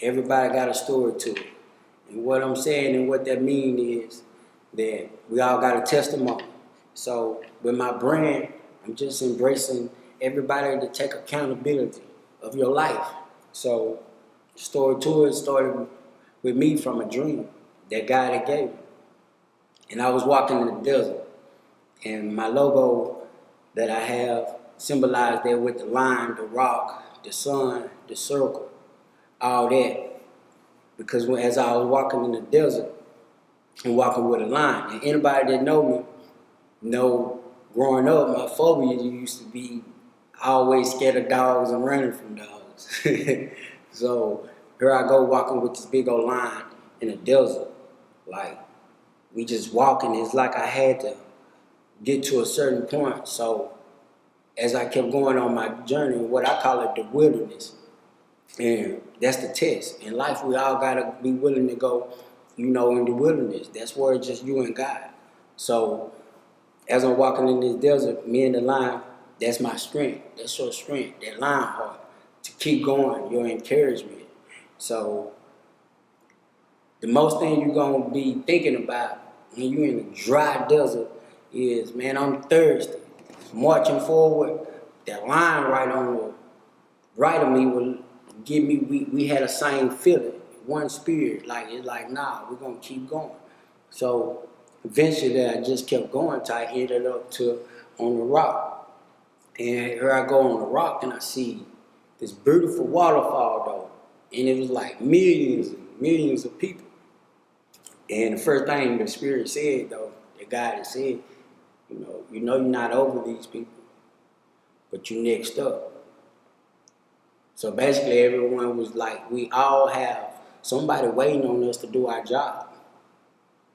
everybody got a story to it. And what I'm saying and what that means is that we all got a testimony. So with my brand, I'm just embracing everybody to take accountability of your life. So StoryTo started with me from a dream that God had gave me. And I was walking in the desert. And my logo that I have symbolized there with the line, the rock, the sun, the circle, all that. Because as I was walking in the desert and walking with a line, and anybody that know me know growing up, my phobia used to be always scared of dogs and running from dogs. So here I go walking with this big old line in the desert. Like, we just walking. It's like I had to get to a certain point. So as I kept going on my journey, what I call it the wilderness, and that's the test. In life, we all gotta be willing to go, in the wilderness. That's where it's just you and God. So as I'm walking in this desert, me and the line, that's my strength. That's your strength, that line heart, to keep going, your encouragement. So the most thing you're gonna be thinking about when you're in a dry desert is, man, I'm thirsty. Marching forward, that line right on the right of me will give me, we had a same feeling, one spirit. It's like, nah, we're gonna keep going. So eventually I just kept going till I ended up to on the rock. And here I go on the rock and I see this beautiful waterfall though. And it was like millions and millions of people. And the first thing the spirit said though, the guy that said, you're not over these people, but you next up. So basically everyone was like, we all have somebody waiting on us to do our job,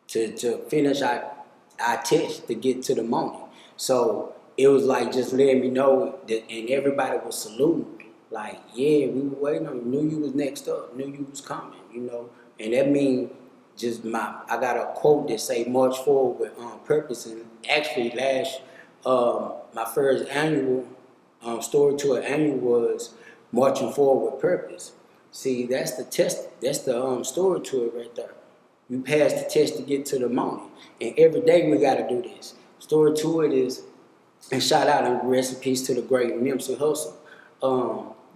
to finish our test, to get to the moment. So it was like just letting me know that, and everybody was saluting. Like, yeah, we were waiting on you, knew you was next up, knew you was coming, And that means I got a quote that say march forward with purpose. And actually my first annual StoryTo annual was marching forward with purpose. See, that's the test. That's the StoryTo right there. You pass the test to get to the moment, and every day we got to do this. StoryTo is, and shout out and rest in peace to the great Nipsey Hussle.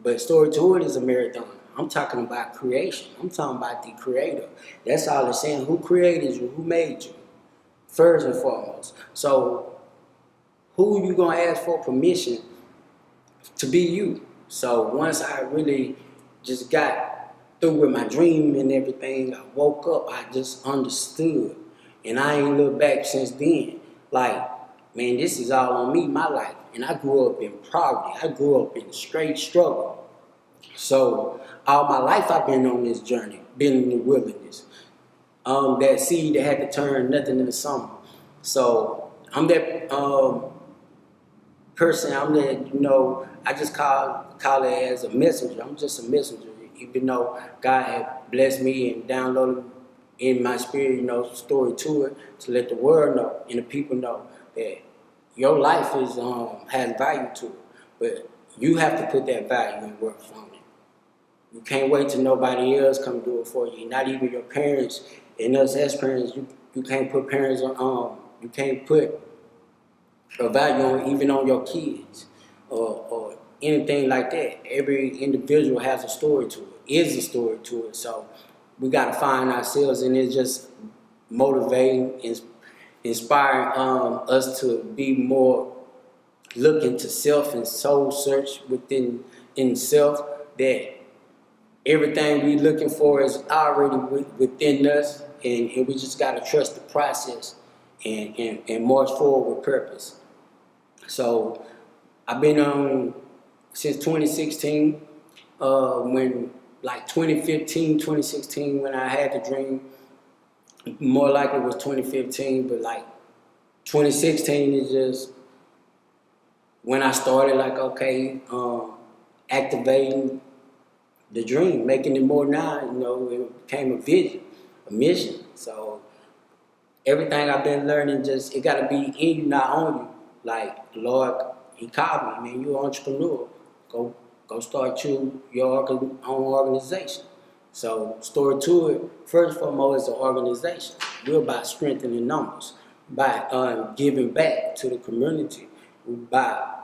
But StoryTo is a marathon. I'm talking about creation. I'm talking about the creator. That's all it's saying. Who created you? Who made you? First and foremost. So who you gonna ask for permission to be you? So once I really just got through with my dream and everything, I woke up, I just understood. And I ain't looked back since then. Like, man, this is all on me, my life. And I grew up in poverty. I grew up in straight struggle. So all my life I've been on this journey, been in the wilderness. That seed that had to turn nothing into something. So I'm that person, I'm that, I just call it as a messenger. I'm just a messenger. Even though God had blessed me and downloaded in my spirit, StoryTo to let the world know and the people know that your life has value to it. But you have to put that value and work from it. You can't wait till nobody else come do it for you. Not even your parents and us as parents. You can't put parents on. You can't put a value on even on your kids or anything like that. Every individual has a story to it. Is a story to it. So we got to find ourselves, and it's just motivating, inspiring us to be more looking to self and soul search in self, that everything we looking for is already within us, and we just got to trust the process and march forward with purpose. So I've been on since 2016, when like 2015, 2016, when I had the dream. More likely it was 2015, but like 2016 is just when I started activating the dream, making it more now, it became a vision, a mission. So everything I've been learning, it got to be in you, not on you. Like, Lord, he called me, man, you're an entrepreneur. Go start your own organization. So StoryTo, first and foremost, is an organization. We're about strengthening numbers, by giving back to the community, by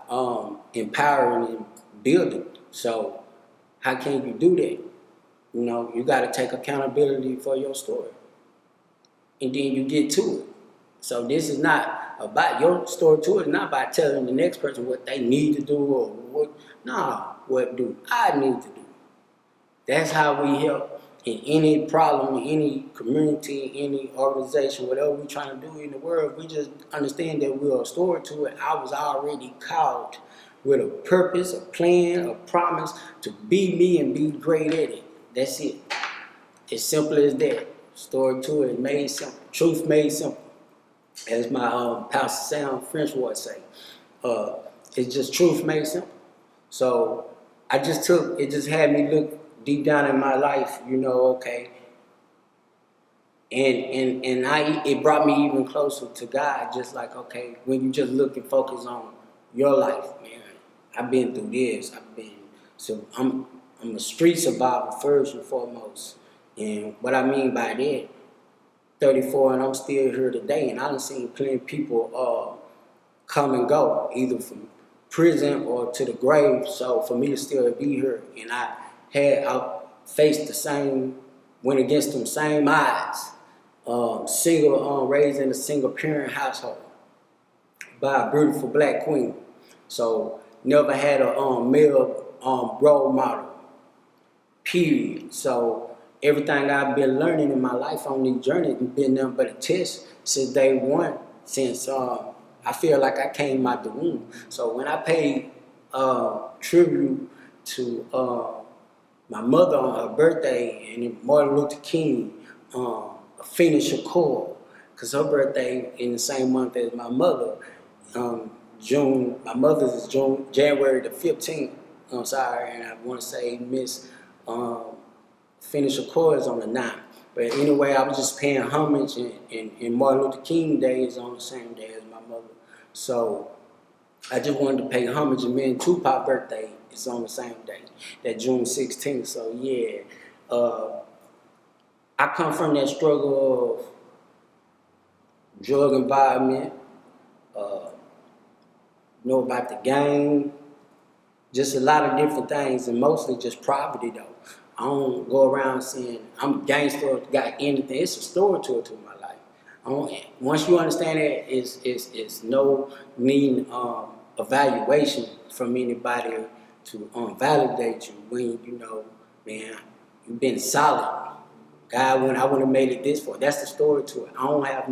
empowering and building. So how can you do that? You got to take accountability for your story, and then you get to it. So this is not about your story to it. Not about telling the next person what they need to do or what do I need to do. That's how we help in any problem, in any community, any organization, whatever we're trying to do in the world. We just understand that we're a story to it. I was already called with a purpose, a plan, a promise to be me and be great at it. That's it. As simple as that. Story to it, made simple. Truth made simple. As my Pastor Sam French would say. It's just truth made simple. So it just had me look deep down in my life, okay. And it brought me even closer to God, just like, okay, when you just look and focus on your life, man. I've been through this. I'm a street survivor first and foremost. And what I mean by that, 34 and I'm still here today, and I done seen plenty of people come and go, either from prison or to the grave. So for me to still be here, and I went against them same odds. Raised in a single parent household by a beautiful black queen. So never had a male role model, period. So everything I've been learning in my life on this journey has been nothing but a test since day one, since I feel like I came out the womb. So when I paid tribute to my mother on her birthday, and Martin Luther King, Phoenix Shakur, because her birthday in the same month as my mother, June. My mother's is January the 15th. I'm sorry, and I want to say Miss Phoenix Shakur is on the 9th. But anyway, I was just paying homage, and Martin Luther King Day is on the same day as my mother. So I just wanted to pay homage, and me and Tupac's birthday is on the same day, that June 16th. So yeah, I come from that struggle of drug environment, know about the gang, just a lot of different things, and mostly just poverty though. I don't go around saying I'm a gangster, got anything. It's a story to it to my life. Once you understand that, it's no need evaluation from anybody to validate you when man, you've been solid. God, when I wouldn't have made it this far. That's the story to it. I don't have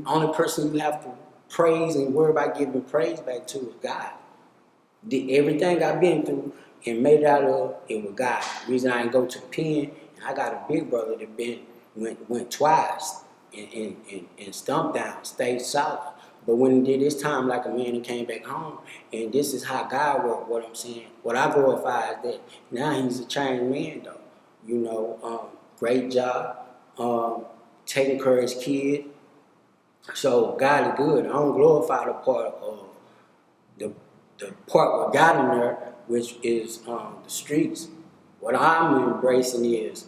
only person you have to praise and worry about giving praise back to is God. Everything I've been through and made it out of it was God. The reason I didn't go to the pen, and I got a big brother that went twice and stumped down, stayed solid. But when he did his time like a man, he came back home. And this is how God worked, what I'm saying. What I glorify is that now he's a changed man though. Great job, taking care of his kid. So God is good. I don't glorify the part of the part what got him there, which is the streets. What I'm embracing is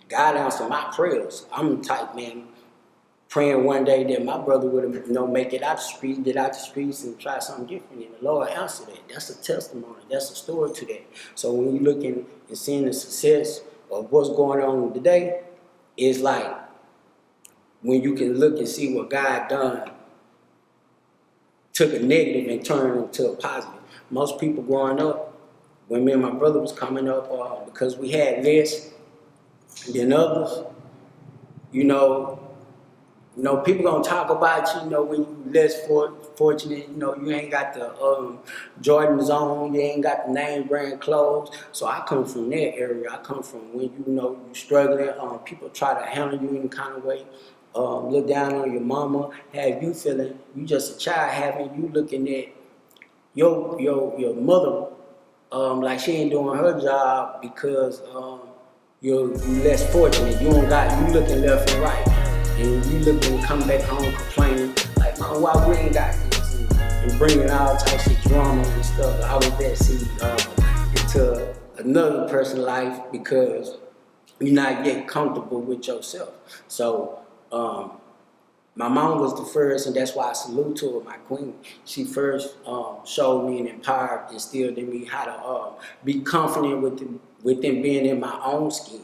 God answered my prayers. I'm the type man praying one day that my brother would make it out the streets, get out the streets and try something different. And the Lord answered that. That's a testimony. That's a story to that. So when you're looking and seeing the success of what's going on today, it's like when you can look and see what God done, took a negative and turned it into a positive. Most people growing up, when me and my brother was coming up, because we had less than others, people gonna talk about you, when you less fortunate, you ain't got the Jordans on, you ain't got the name brand clothes. So I come from that area. I come from when you struggling, people try to handle you in a kind of way, look down on your mama, have you feeling you just a child, having you looking at your mother like she ain't doing her job because you're less fortunate. You looking left and right. And you looking to come back home complaining, like, Mom, why we ain't got this? And bringing all types of drama and stuff. I was that into another person's life because you're not yet comfortable with yourself. So my mom was the first, and that's why I salute to her, my queen. She first showed me and empowered, instilled in me how to be confident within being in my own skin.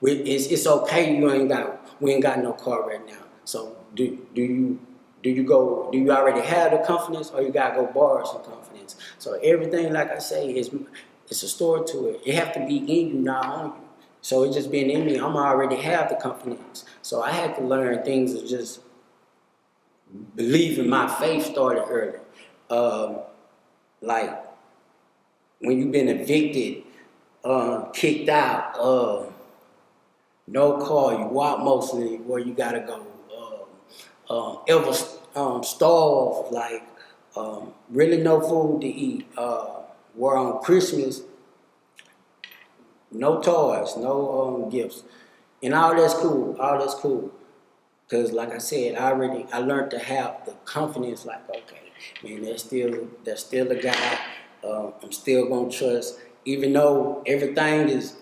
It's okay. We ain't got no car right now. So do you already have the confidence, or you gotta go borrow some confidence? So everything, like I say, it's a story to it. It have to be in you, not on you. So it just being in me, I'm already have the confidence. So I had to learn things of just believing. My faith started early. Like when you've been evicted, kicked out, no car, you walk mostly where you gotta go. Ever starved, like really no food to eat. Where on Christmas, no toys, no gifts, and all that's cool. All that's cool. Cause like I said, I learned to have the confidence. Like, okay, man, there's still a guy. I'm still gonna trust, even though everything is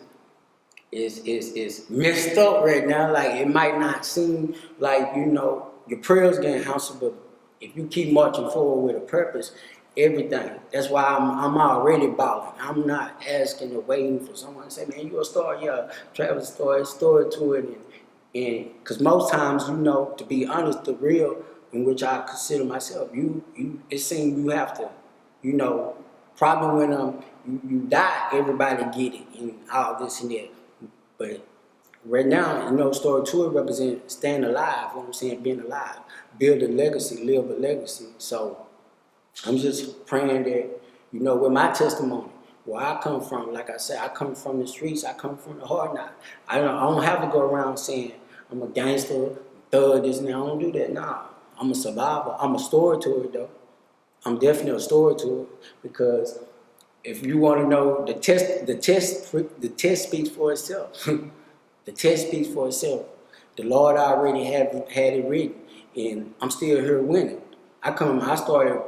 messed up right now. Like it might not seem like your prayers getting answered, but if you keep marching forward with a purpose, everything. That's why I'm already balling. I'm not asking or waiting for someone to say, man, you a star, yeah, Travis story to it, and because most times, to be honest, the real in which I consider myself, it seems you have to, probably when you die, everybody get it and all this and that. But right now, StoryTo represents staying alive, what I'm saying, being alive, build a legacy, live a legacy. So I'm just praying that, with my testimony, where I come from, like I said, I come from the streets, I come from the hard knock. I don't have to go around saying I'm a gangster, thug, this and that. I don't do that. Nah, I'm a survivor. I'm a story to it, though. I'm definitely a story to it, because if you want to know, the test speaks for itself. The test speaks for itself. The Lord already had it written, and I'm still here winning. I started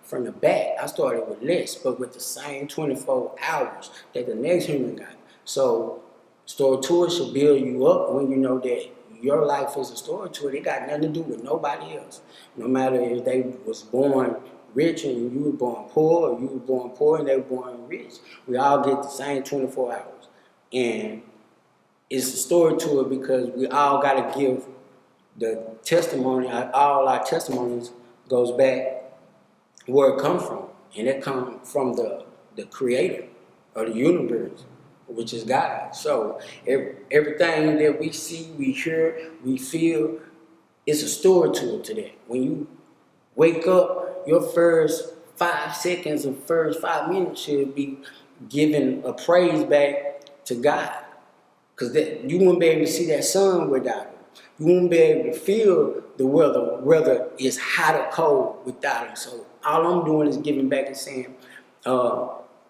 from the back. I started with less, but with the same 24 hours that the next human got. So, story tour should build you up when you know that your life is a story tour. It got nothing to do with nobody else. No matter if they was born rich and you were born poor, or you were born poor and they were born rich. We all get the same 24 hours. And it's a story to it because we all got to give the testimony. All our testimonies goes back where it comes from. And it comes from the creator of the universe, which is God. So everything that we see, we hear, we feel, it's a story to it today. When you wake up, your first 5 seconds or first 5 minutes should be giving a praise back to God. Because you wouldn't be able to see that sun without him. You wouldn't be able to feel the weather, whether it's hot or cold, without him. So all I'm doing is giving back and saying,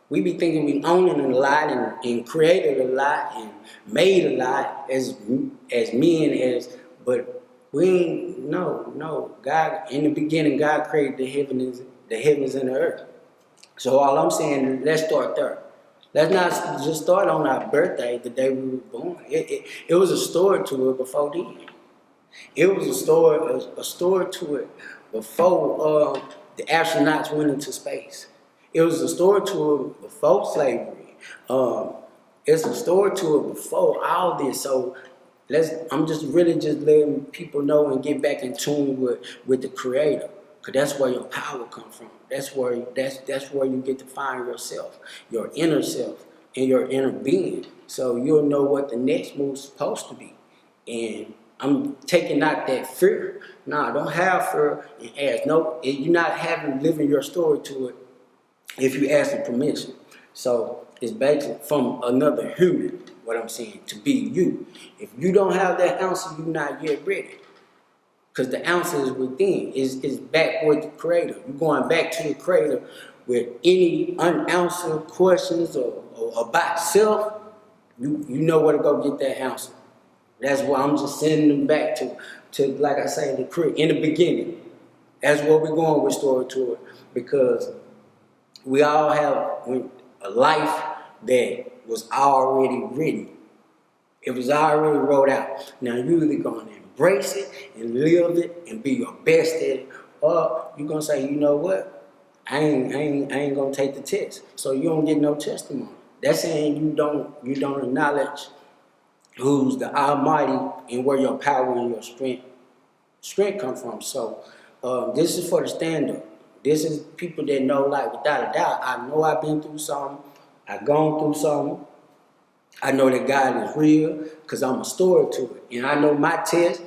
we be thinking we owning a lot and created a lot and made a lot as men, but we ain't, no. God, in the beginning, God created the heavens and the earth. So all I'm saying is, let's start there. Let's not just start on our birthday, the day we were born. It was a story to it before then. It was a story to it before the astronauts went into space. It was a story to it before slavery. It's a story to it before all this. So I'm just really just letting people know and get back in tune with the Creator, because that's where your power comes from. That's where you get to find yourself, your inner self, and your inner being. So you'll know what the next move's supposed to be. And I'm taking out that fear. Nah, don't have fear and ask. No, you're not living your story to it if you ask for permission. So it's basically from another human, what I'm saying, to be you. If you don't have that answer, you're not yet ready. Because the answer is within, is back with the Creator. You're going back to the Creator with any unanswered questions or about self, you know where to go get that answer. That's why I'm just sending them back to like I say, the Creator in the beginning. That's where we're going with StoryTo, because we all have a life that was already written. It was already wrote out. Now you either gonna embrace it and live it and be your best at it, or you gonna say, you know what, I ain't gonna take the test. So you don't get no testimony. That's saying you don't acknowledge who's the Almighty and where your power and your strength come from. So this is for the stand-up. This is people that know, like, without a doubt, I know I've been through something, I've gone through something. I know that God is real because I'm a story to it. And I know my test,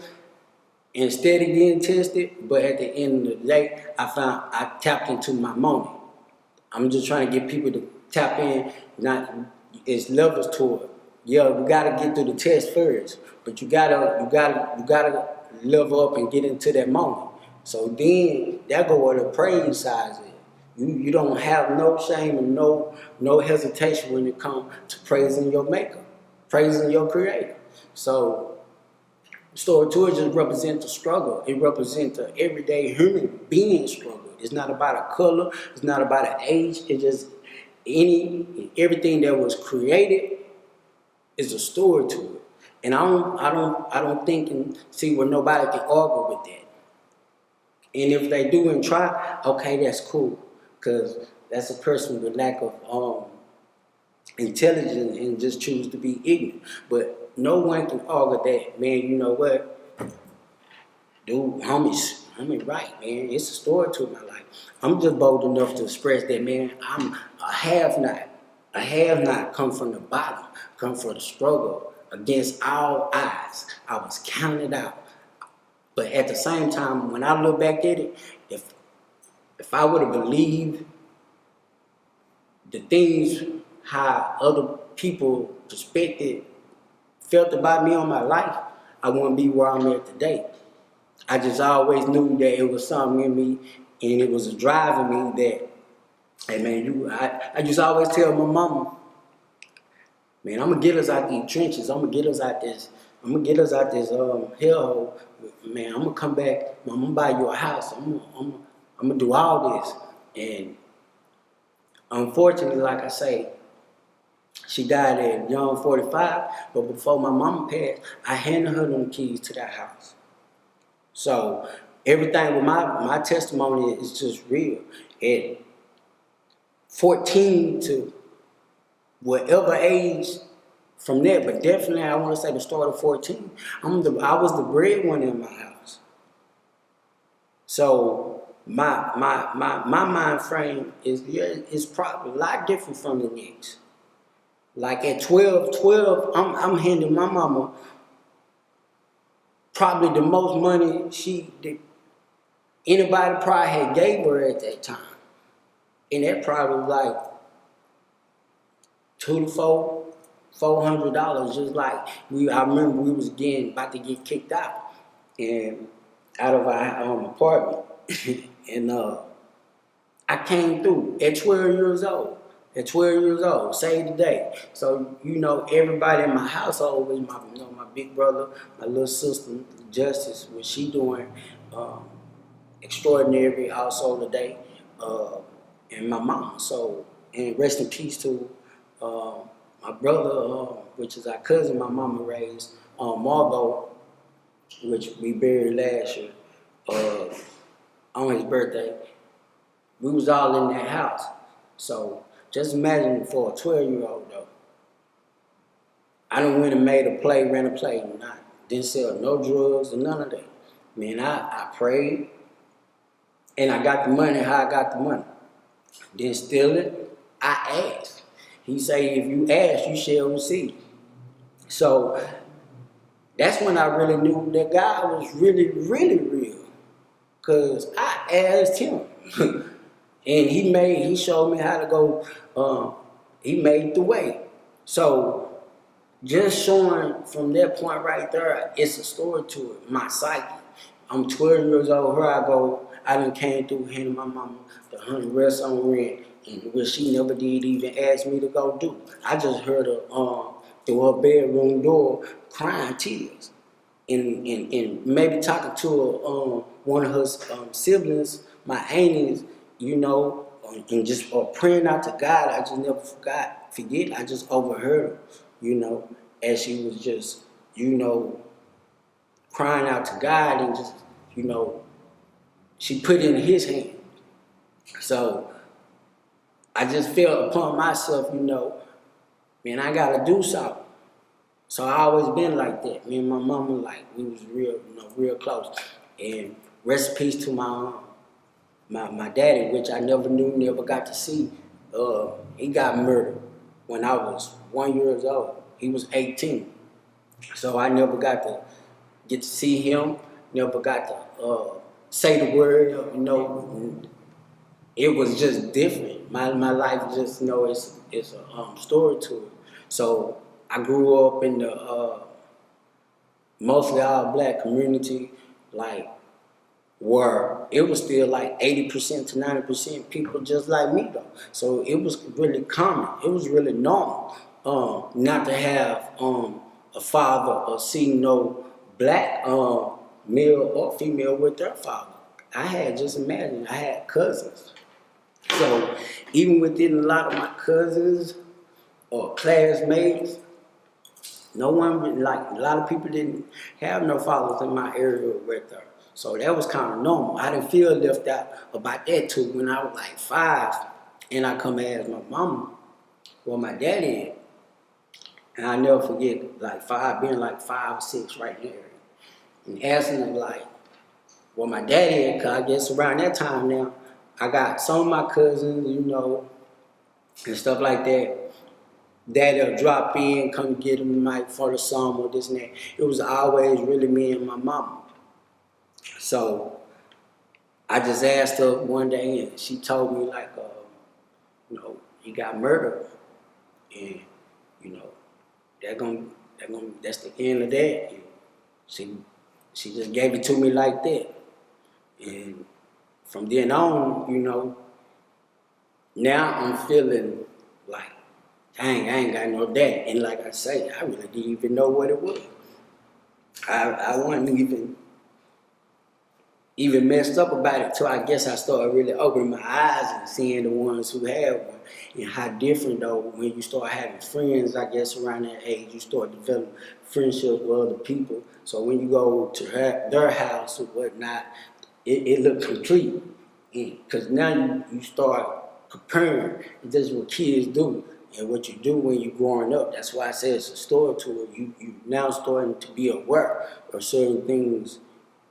instead of getting tested, but at the end of the day, I tapped into my moment. I'm just trying to get people to tap in, not it's levels to it. Yeah, we gotta get through the test first, but you gotta level up and get into that moment. So then that go where the praise side is. You don't have no shame and no hesitation when it comes to praising your maker, praising your creator. So StoryTo just represents the struggle. It represents the everyday human being struggle. It's not about a color. It's not about an age. It's just everything that was created is a story to it. And I don't think and see where nobody can argue with that. And if they do and try, okay, that's cool, because that's a person with lack of intelligence and just choose to be ignorant. But no one can argue that, man. You know what, dude, homie, right, man. It's a story to my life. I'm just bold enough to express that, man. I'm a have-not. A have-not come from the bottom, come from the struggle against all odds. I was counted out. But at the same time, when I look back at it, if I would have believed the things how other people felt about me on my life, I wouldn't be where I'm at today. I just always knew that it was something in me, and it was driving me that, hey man, I just always tell my mama, man, I'm gonna get us out these trenches. I'm gonna get us out this hellhole. Man, I'm gonna come back. I'm gonna buy you a house. I'm gonna do all this. And unfortunately, like I say, she died at young 45. But before my mama passed, I handed her them keys to that house. So everything with my testimony is just real. At 14 to whatever age from there, but definitely I want to say the start of 14, I was the breadwinner in my house. So my mind frame is probably a lot different from the next. Like at 12, I'm handing my mama probably the most money anybody probably had gave her at that time. And that probably was like $400, just like I remember we was about to get kicked out out of our apartment. And I came through at 12 years old. Saved the day. So, everybody in my household was my big brother, my little sister, Justice, what she doing extraordinary also today, and my mom. So, and rest in peace to my brother, which is our cousin my mama raised, Margot, which we buried last year on his birthday. We was all in that house. So just imagine for a 12-year-old though. I done went and ran a play, and I didn't sell no drugs and none of that. Man, I prayed, and I got the money how I got the money. Didn't steal it, I asked. He say, if you ask, you shall receive. So that's when I really knew that God was really, really real. Because I asked him. And he showed me how to go, he made the way. So just showing from that point right there, it's a story to it, my psyche. I'm 12 years old, here I go. I done came through handing my mama the $100 on rent, and what she never did even ask me to go do. I just heard her through her bedroom door crying tears, and maybe talking to one of her siblings, my aunties, and just praying out to God. I just never forget. I just overheard her, as she was just, crying out to God and just, she put it in his hand. So I just felt upon myself, man, I gotta do something. So I always been like that. Me and my mama, like, we was real close. And rest in peace to my daddy, which I never knew, never got to see. He got murdered when I was 1 year old. He was 18. So I never got to get to see him, never got to say the word. It was just different. My life just, it's a story to it. So I grew up in the mostly all black community, like, where it was still like 80% to 90% people just like me though. So it was really common. It was really normal not to have a father or see no black male or female with their father. I had cousins. So even within a lot of my cousins or classmates, no one, like, a lot of people didn't have no fathers in my area right there. So that was kind of normal. I didn't feel left out about that too when I was like 5, and I come and ask my mama where my daddy is. And I never forget, like, being like 5 or 6 right there, and asking them, like, where my daddy is, because I guess around that time now, I got some of my cousins, and stuff like that. Daddy'll drop in, come get him like for the summer, this and that. It was always really me and my mama. So I just asked her one day, and she told me, like, he got murdered, and that's the end of that. And she just gave it to me like that, and from then on, now I'm feeling like, dang, I ain't got no daddy. And like I say, I really didn't even know what it was. I wasn't even messed up about it till I guess I started really opening my eyes and seeing the ones who had one. And how different though, when you start having friends, I guess around that age, you start developing friendships with other people. So when you go to their house or whatnot, it looked complete. Because now you start preparing. This is what kids do. And what you do when you're growing up. That's why I say it's a story to it. You now starting to be aware of certain things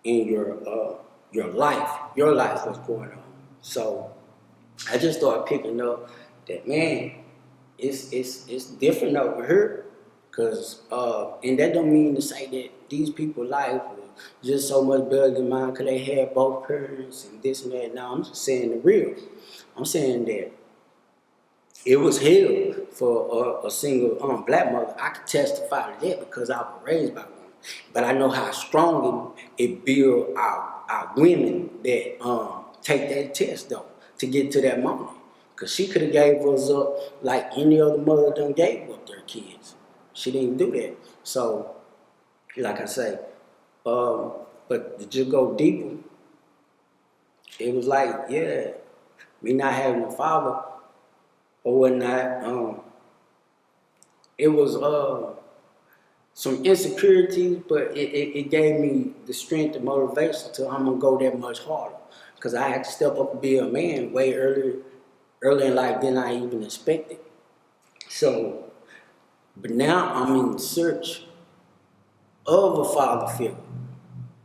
in your life. Your life, what's going on. So I just started picking up that, man, it's different over here. Cause and that don't mean to say that these people's life was just so much better than mine because they had both parents and this and that. Now I'm just saying the real. I'm saying that it was hell for a single black mother. I could testify to that because I was raised by one. But I know how strong it build our women that take that test though to get to that moment. Because she could have gave us up like any other mother done gave up their kids. She didn't do that. So, like I say, but to just go deeper, it was like, yeah, me not having a father or whatnot, it was some insecurities, but it gave me the strength and motivation to I'm gonna go that much harder. Cause I had to step up and be a man way earlier in life than I even expected. So, but now I'm in search of a father figure.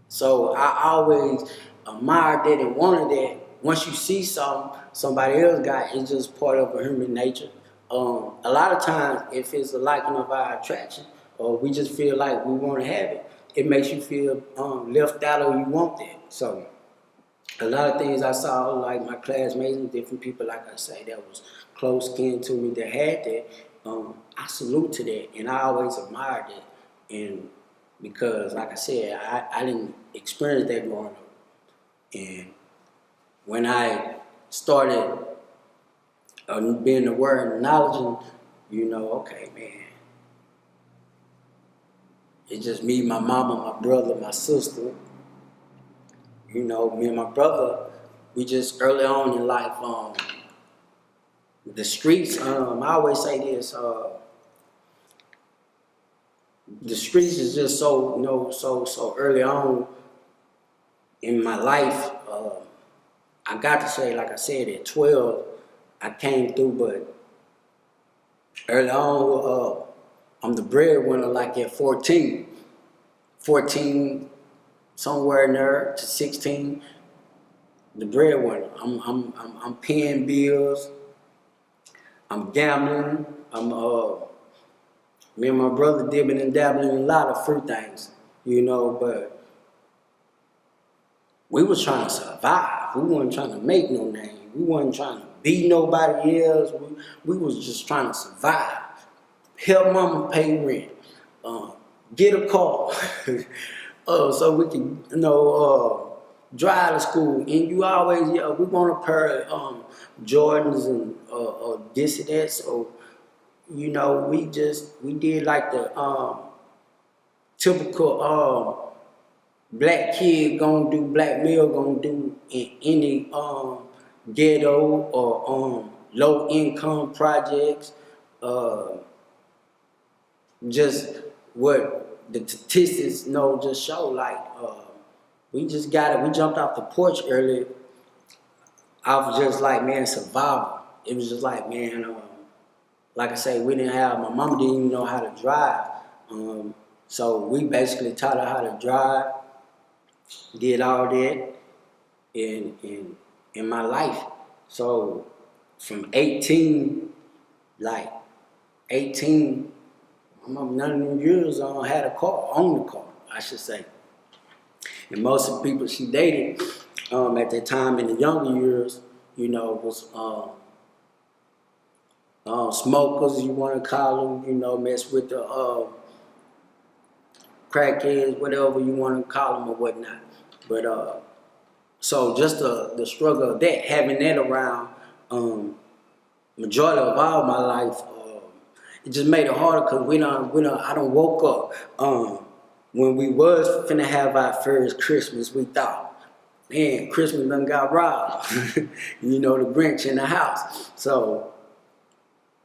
So I always admired that and wanted that. Once you see somebody else got, it's just part of a human nature. A lot of times, if it's a liking of our attraction, or we just feel like we want to have it, it makes you feel left out or you want that. So a lot of things I saw, like my classmates and different people, like I say, that was close kin to me that had that, I salute to that, and I always admired that. And because, like I said, I didn't experience that growing up. And when I started being aware and acknowledging, okay, man, it's just me, my mama, my brother, my sister. Me and my brother, we just early on in life, the streets, I always say this, the streets is just so, so early on in my life. I got to say, like I said, at 12, I came through, but early on, I'm the breadwinner. Like at 14, 14, somewhere in there to 16, the breadwinner. I'm paying bills. I'm gambling. Me and my brother dipping and dabbling in a lot of fruit things, but we was trying to survive. We wasn't trying to make no name. We wasn't trying to be nobody else. We was just trying to survive. Help mama pay rent. Get a car. So we can, drive to school. And you always, we want a pair of Jordans and this and that. So, we did like the typical black kid gonna do, black male gonna do in any ghetto or low income projects. Just what the statistics just show, like we just got it. We jumped off the porch early. I was just like, man, survival. It was just like, man, like I say, my mama didn't even know how to drive. So we basically taught her how to drive, did all that in my life. So from 18, like 18, none of them years had a car, owned a car, I should say. And most of the people she dated at that time in the younger years, was smokers, you want to call them, mess with the crackheads, whatever you want to call them or whatnot. But so just the struggle of that, having that around majority of all my life, it just made it harder because I don't woke up. When we was finna have our first Christmas, we thought, man, Christmas done got robbed. The Grinch in the house. So,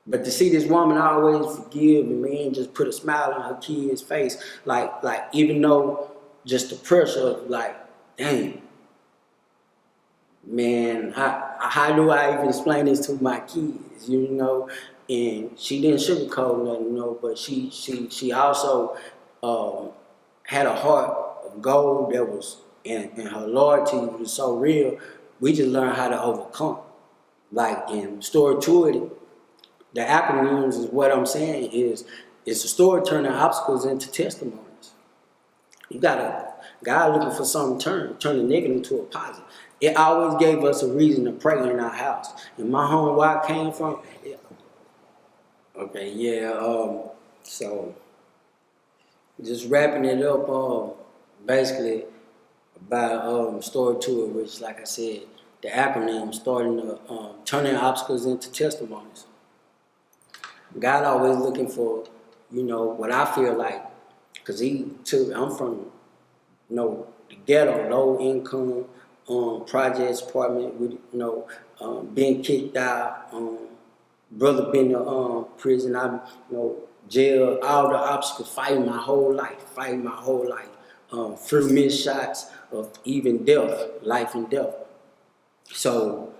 but to see this woman always forgive and man just put a smile on her kid's face, like even though just the pressure of like, dang, man, how do I even explain this to my kids, And she didn't sugarcoat nothing, but she also had a heart of gold that was, and her loyalty was so real. We just learned how to overcome. Like in StoryTo, the acronyms is what I'm saying is it's a story turning obstacles into testimonies. You got God looking for something turn the negative into a positive. It always gave us a reason to pray in our house. In my home where I came from, okay, yeah, so just wrapping it up, basically about StoryTo, which, like I said, the acronym starting to turning obstacles into testimonies. God always looking for, what I feel like, because I'm from, the ghetto, low income, projects, apartment, with, being kicked out, brother been to prison, jail, all the obstacles, fighting my whole life, through missed shots of even death, life and death. So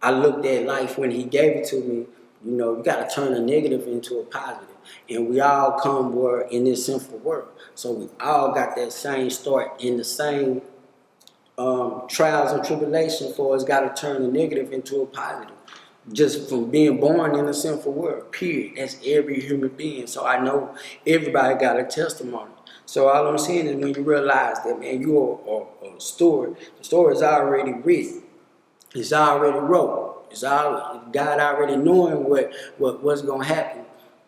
I looked at life when he gave it to me, you got to turn a negative into a positive. And we all come in this sinful world. So we all got that same start in the same trials and tribulations for us got to turn a negative into a positive. Just from being born in a sinful world, period. That's every human being. So I know everybody got a testimony. So all I'm saying is when you realize that, man, you're a story, the story is already written. It's already wrote. God already knowing what's going to happen.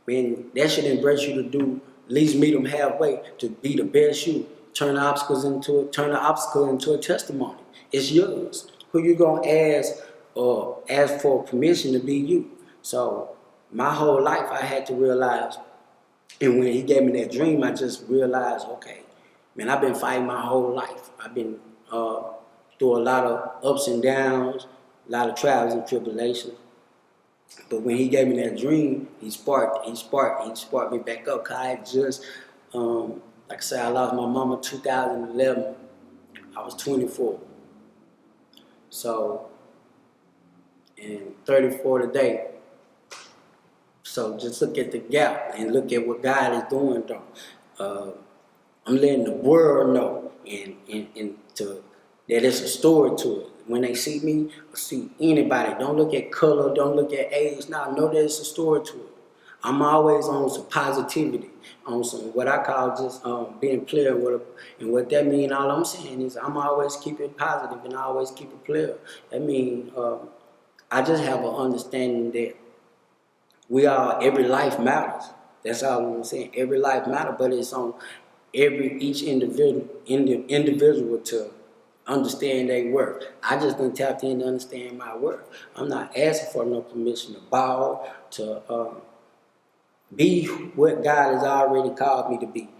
Man, that should embrace you to do, at least meet them halfway, to be the best you. Turn the obstacle into a testimony. It's yours. Who you going to ask for permission to be you? So my whole life I had to realize, and when he gave me that dream, I just realized, okay, man, I've been fighting my whole life. I've been through a lot of ups and downs, a lot of trials and tribulations. But when he gave me that dream, he sparked me back up. Cause I had just, like I said, I lost my mama in 2011. I was 24. So, and 34 today. So just look at the gap and look at what God is doing though. I'm letting the world know and to that it's a story to it. When they see me or see anybody, don't look at color, don't look at age. Now know that it's a story to it. I'm always on some positivity, on some what I call just being player. And what that means, all I'm saying is I'm always keep it positive and I always keep it player. That means I just have an understanding that every life matters. That's all I'm saying. Every life matters, but it's on each individual to understand their worth. I just done tapped in to understand my worth. I'm not asking for no permission to bow, to be what God has already called me to be.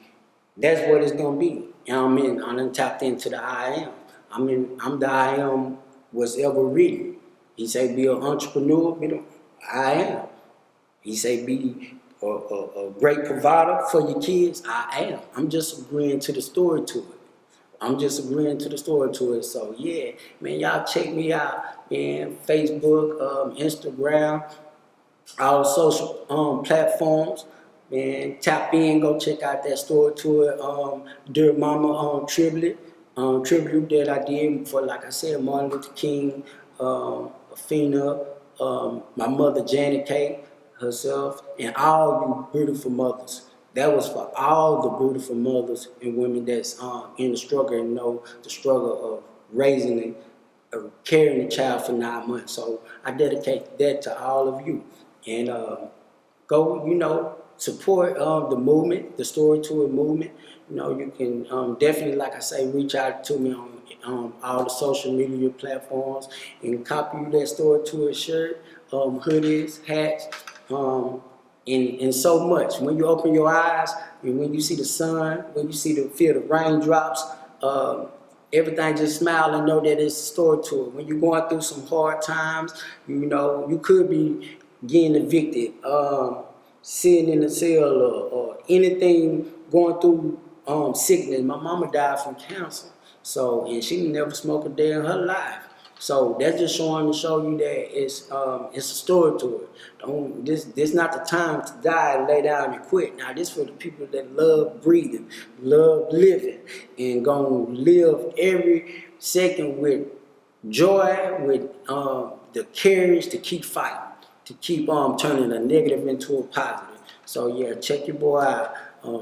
That's what it's gonna be. And I done tapped into the I am. I'm the I am was ever written. He say be an entrepreneur, I am. He say be a great provider for your kids, I am. I'm just agreeing to the story to it. So yeah, man, y'all check me out, man. Facebook, Instagram, all social platforms. Man, tap in, go check out that story to it. Dear Mama tribute that I did for, like I said, Martin Luther King, Afina, my mother Janet K herself, and all you beautiful mothers. That was for all the beautiful mothers and women that's in the struggle and know the struggle of raising and carrying a child for 9 months. So I dedicate that to all of you. And go, support the movement, the Story to It movement. You can definitely, like I say, reach out to me on all the social media platforms and copy that Story to It shirt, hoodies, hats, and so much. When you open your eyes and when you see the sun, when you feel the raindrops, everything just smile and know that it's a story to it. When you're going through some hard times, you could be getting evicted, sitting in a cell or anything, going through sickness. My mama died from cancer, and she never smoked a day in her life. So that's just showing to show you that it's a story to it. This not the time to die and lay down and quit. Now this for the people that love breathing, love living, and gonna live every second with joy, with the courage to keep fighting, to keep turning a negative into a positive. So yeah, check your boy out.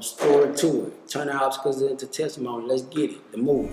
Story to it. Turn the obstacles into testimony. Let's get it. The movie.